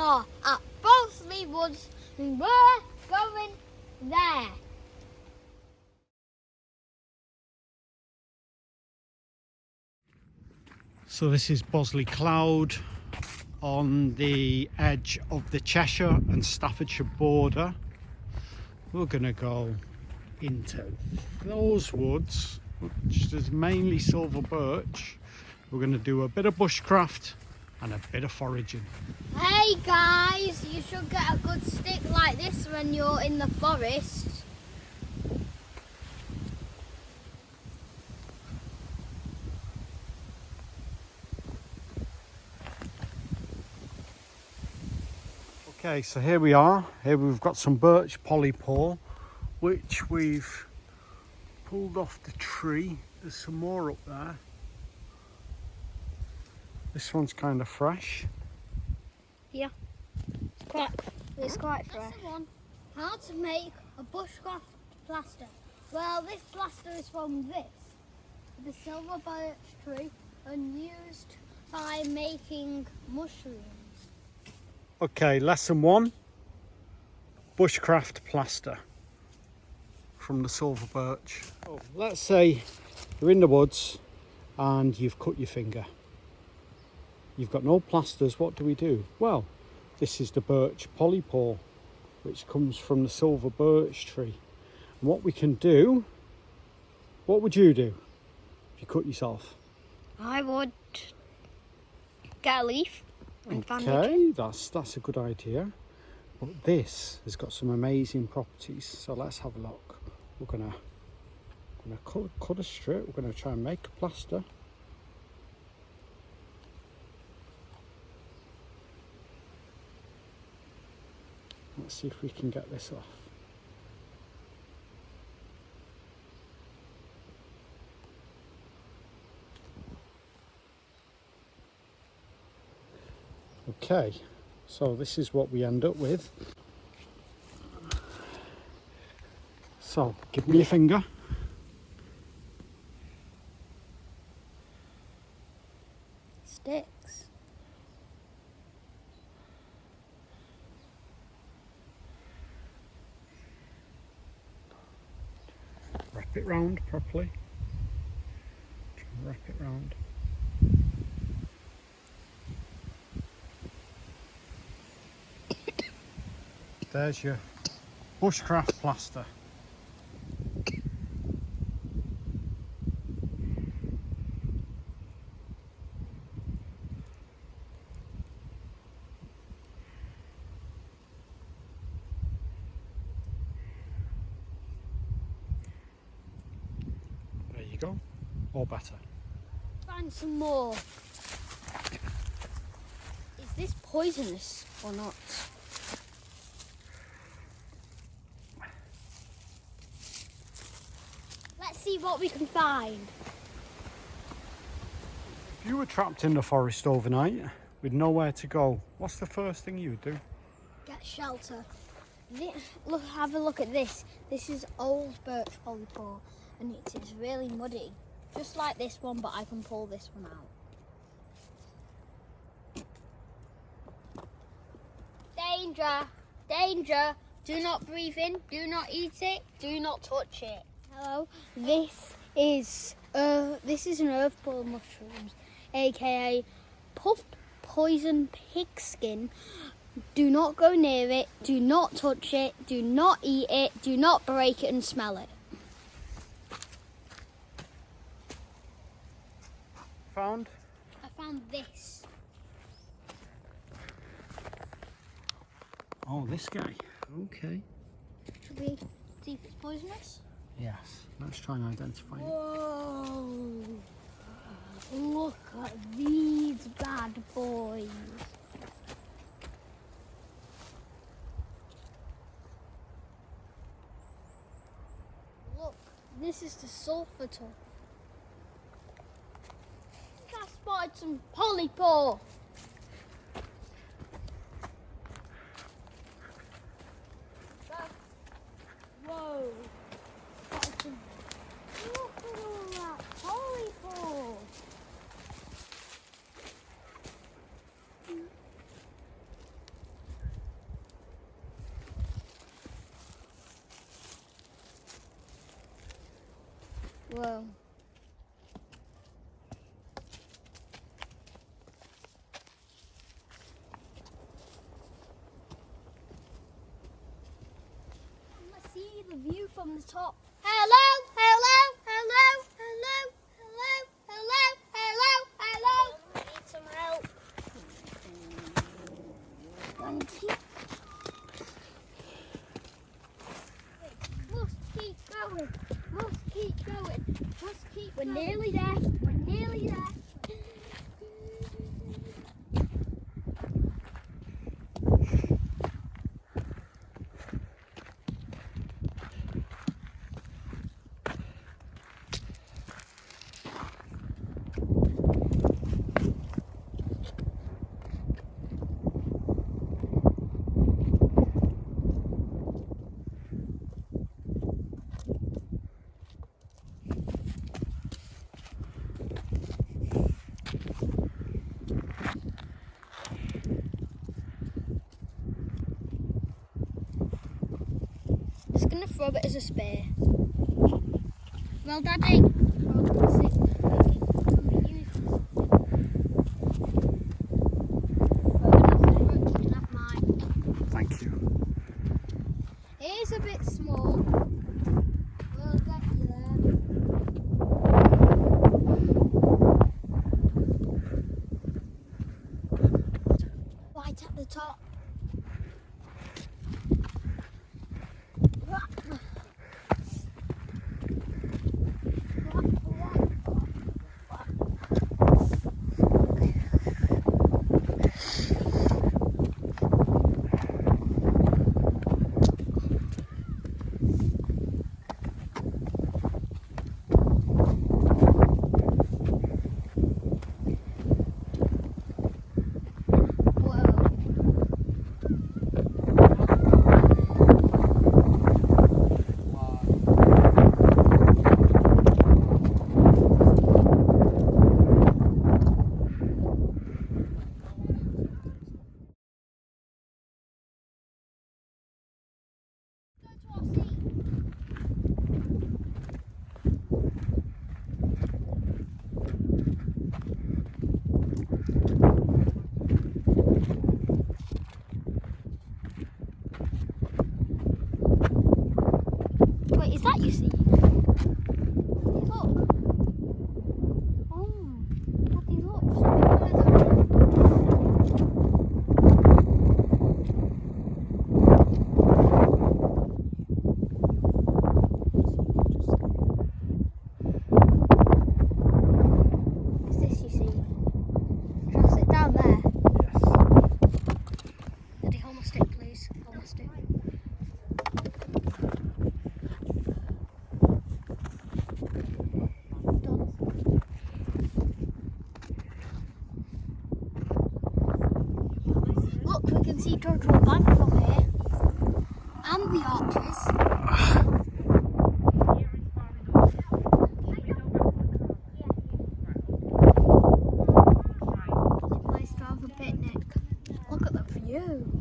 are at Bosley Woods and we're going there. So this is Bosley Cloud on the edge of the Cheshire and Staffordshire border. We're going to go into those woods, which is mainly silver birch. We're going to do a bit of bushcraft and a bit of foraging. Hey guys, you should get a good stick like this when you're in the forest. Okay, so here we are. Here we've got some birch polypore, which we've pulled off the tree. There's some more up there. This one's kind of fresh. Yeah, it's quite fresh. That's the one. How to make a bushcraft plaster. Well, this plaster is from the silver birch tree, and used by making mushrooms. Okay, lesson 1, bushcraft plaster from the silver birch. Oh, let's say you're in the woods and you've cut your finger. You've got no plasters, what do we do? Well, this is the birch polypore, which comes from the silver birch tree. And what we can do, what would you do if you cut yourself? I would get a leaf. Okay, that's a good idea. But this has got some amazing properties, so let's have a look. We're gonna cut a strip. We're gonna try and make a plaster. Let's see if we can get this off. Okay, so this is what we end up with. So, give me your finger. Sticks. Wrap it round properly. Try and wrap it round. There's your bushcraft plaster. There you go, or better. Find some more. Is this poisonous or not? Let's see what we can find. If you were trapped in the forest overnight with nowhere to go, what's the first thing you would do? Get shelter. Look, have a look at this. This is old birch polypore, and it is really muddy. Just like this one, but I can pull this one out. Danger! Danger! Do not breathe in, do not eat it, do not touch it. Hello, this is an earthball mushrooms, aka puffed poison pigskin. Do not go near it, do not touch it, do not eat it, do not break it and smell it. Found? I found this. Oh, this guy. Okay. Should we see if it's poisonous? Yes. Let's try and identify it. Whoa! Look at these bad boys. Look, this is the sulfur tuff. I spotted some polypore. Whoa! Look at all that polypore. Whoa. Let's see the view from the top. Hello, hello, hello, hello, hello, hello, hello, hello. I need some help. Thank you. Must keep going. Must keep going. Must keep. We're nearly there. We're nearly there. Just gonna throw it as a spear. Well, Daddy. Thank you. It is a bit small. We'll get you there. Right at the top. Wait, is that you see? Look. Oh, Daddy, look. Just a bit further. Is this you see? Shall I sit down there? Yes. Daddy, hold my stick, please. Hold my stick. Look, we can see Jojo Bank from here. And the arches. Nice to have a picnic. Look at the view.